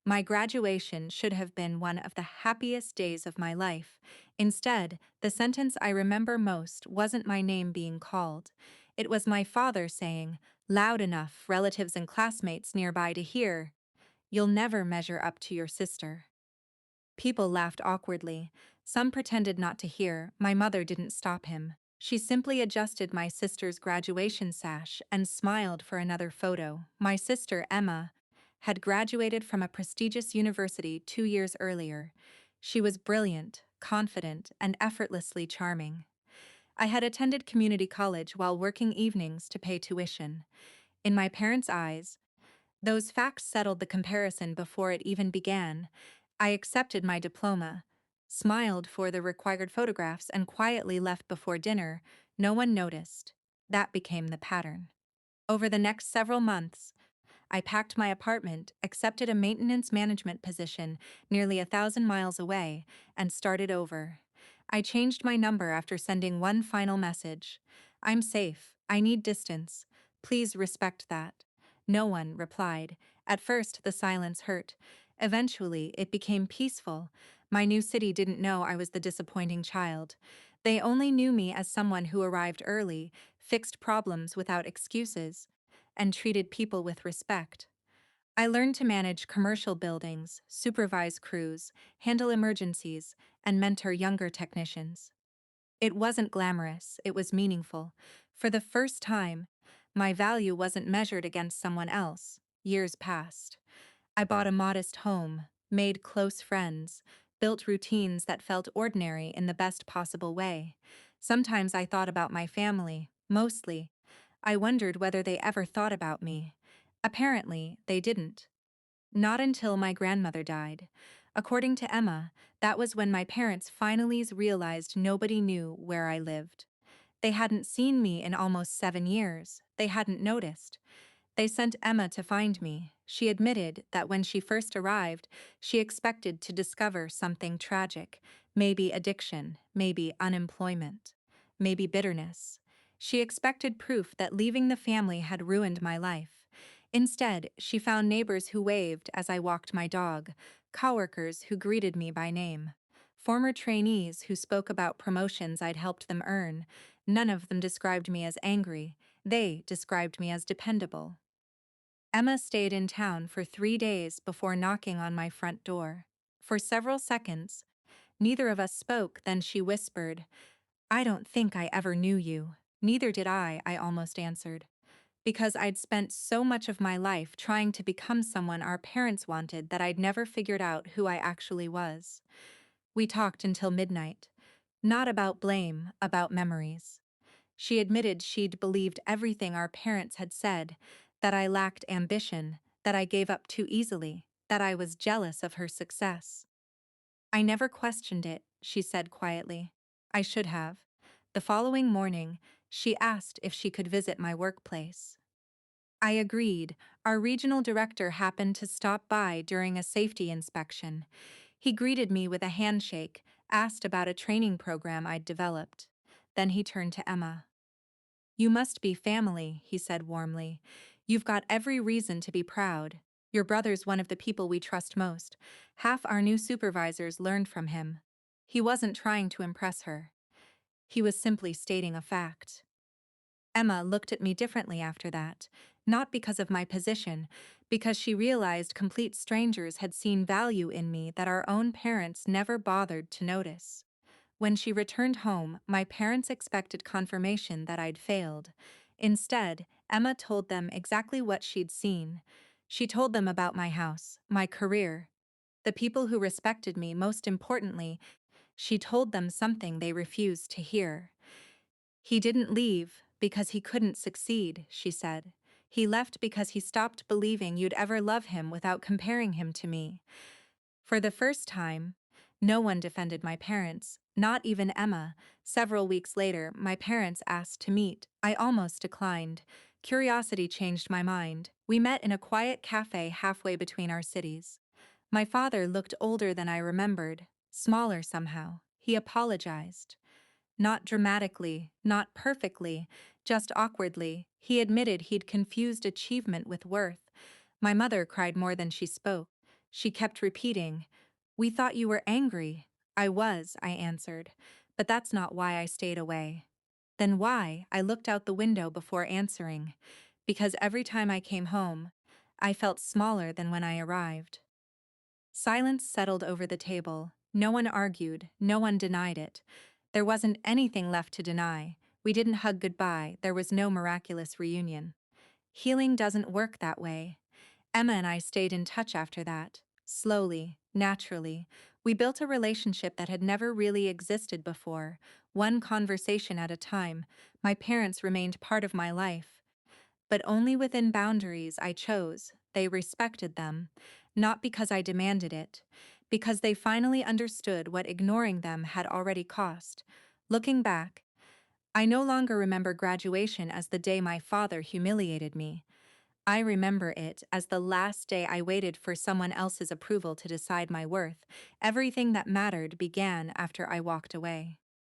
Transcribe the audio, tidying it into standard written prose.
My graduation should have been one of the happiest days of my life. Instead, the sentence I remember most wasn't my name being called. It was my father saying, loud enough relatives and classmates nearby to hear, "You'll never measure up to your sister." People laughed awkwardly. Some pretended not to hear. My mother didn't stop him. She simply adjusted my sister's graduation sash and smiled for another photo. My sister, Emma, had graduated from a prestigious university 2 years earlier. She was brilliant, confident, and effortlessly charming. I had attended community college while working evenings to pay tuition. In my parents' eyes, those facts settled the comparison before it even began. I accepted my diploma, smiled for the required photographs, and quietly left before dinner. No one noticed. That became the pattern. Over the next several months, I packed my apartment, accepted a maintenance management position nearly 1,000 miles away, and started over. I changed my number after sending one final message. "I'm safe. I need distance. Please respect that." No one replied. At first, the silence hurt. Eventually, it became peaceful. My new city didn't know I was the disappointing child. They only knew me as someone who arrived early, fixed problems without excuses, and treated people with respect. I learned to manage commercial buildings, supervise crews, handle emergencies, and mentor younger technicians. It wasn't glamorous, it was meaningful. For the first time, my value wasn't measured against someone else. Years passed. I bought a modest home, made close friends, built routines that felt ordinary in the best possible way. Sometimes I thought about my family, mostly. I wondered whether they ever thought about me. Apparently, they didn't. Not until my grandmother died. According to Emma, that was when my parents finally realized nobody knew where I lived. They hadn't seen me in almost 7 years. They hadn't noticed. They sent Emma to find me. She admitted that when she first arrived, she expected to discover something tragic, maybe addiction, maybe unemployment, maybe bitterness. She expected proof that leaving the family had ruined my life. Instead, she found neighbors who waved as I walked my dog, coworkers who greeted me by name, former trainees who spoke about promotions I'd helped them earn. None of them described me as angry. They described me as dependable. Emma stayed in town for 3 days before knocking on my front door. For several seconds, neither of us spoke, then she whispered, "I don't think I ever knew you." "Neither did I almost answered. Because I'd spent so much of my life trying to become someone our parents wanted that I'd never figured out who I actually was. We talked until midnight. Not about blame, about memories. She admitted she'd believed everything our parents had said, that I lacked ambition, that I gave up too easily, that I was jealous of her success. "I never questioned it," she said quietly. "I should have." The following morning, she asked if she could visit my workplace. I agreed. Our regional director happened to stop by during a safety inspection. He greeted me with a handshake, asked about a training program I'd developed. Then he turned to Emma. "You must be family," he said warmly. "You've got every reason to be proud. Your brother's one of the people we trust most. Half our new supervisors learned from him." He wasn't trying to impress her. He was simply stating a fact. Emma looked at me differently after that, not because of my position, because she realized complete strangers had seen value in me that our own parents never bothered to notice. When she returned home, my parents expected confirmation that I'd failed. Instead, Emma told them exactly what she'd seen. She told them about my house, my career, the people who respected me. Most importantly, she told them something they refused to hear. "He didn't leave because he couldn't succeed," she said. "He left because he stopped believing you'd ever love him without comparing him to me." For the first time, no one defended my parents, not even Emma. Several weeks later, my parents asked to meet. I almost declined. Curiosity changed my mind. We met in a quiet cafe halfway between our cities. My father looked older than I remembered, smaller somehow. He apologized. Not dramatically, not perfectly, just awkwardly. He admitted he'd confused achievement with worth. My mother cried more than she spoke. She kept repeating, "We thought you were angry." I answered, "but that's not why I stayed away." Then why? I looked out the window before answering. Because every time I came home, I felt smaller than when I arrived. Silence settled over the table. No one argued, no one denied it. There wasn't anything left to deny. We didn't hug goodbye, there was no miraculous reunion. Healing doesn't work that way. Emma and I stayed in touch after that. Slowly, naturally, we built a relationship that had never really existed before. One conversation at a time, my parents remained part of my life. But only within boundaries I chose. They respected them. Not because I demanded it, because they finally understood what ignoring them had already cost. Looking back, I no longer remember graduation as the day my father humiliated me. I remember it as the last day I waited for someone else's approval to decide my worth. Everything that mattered began after I walked away.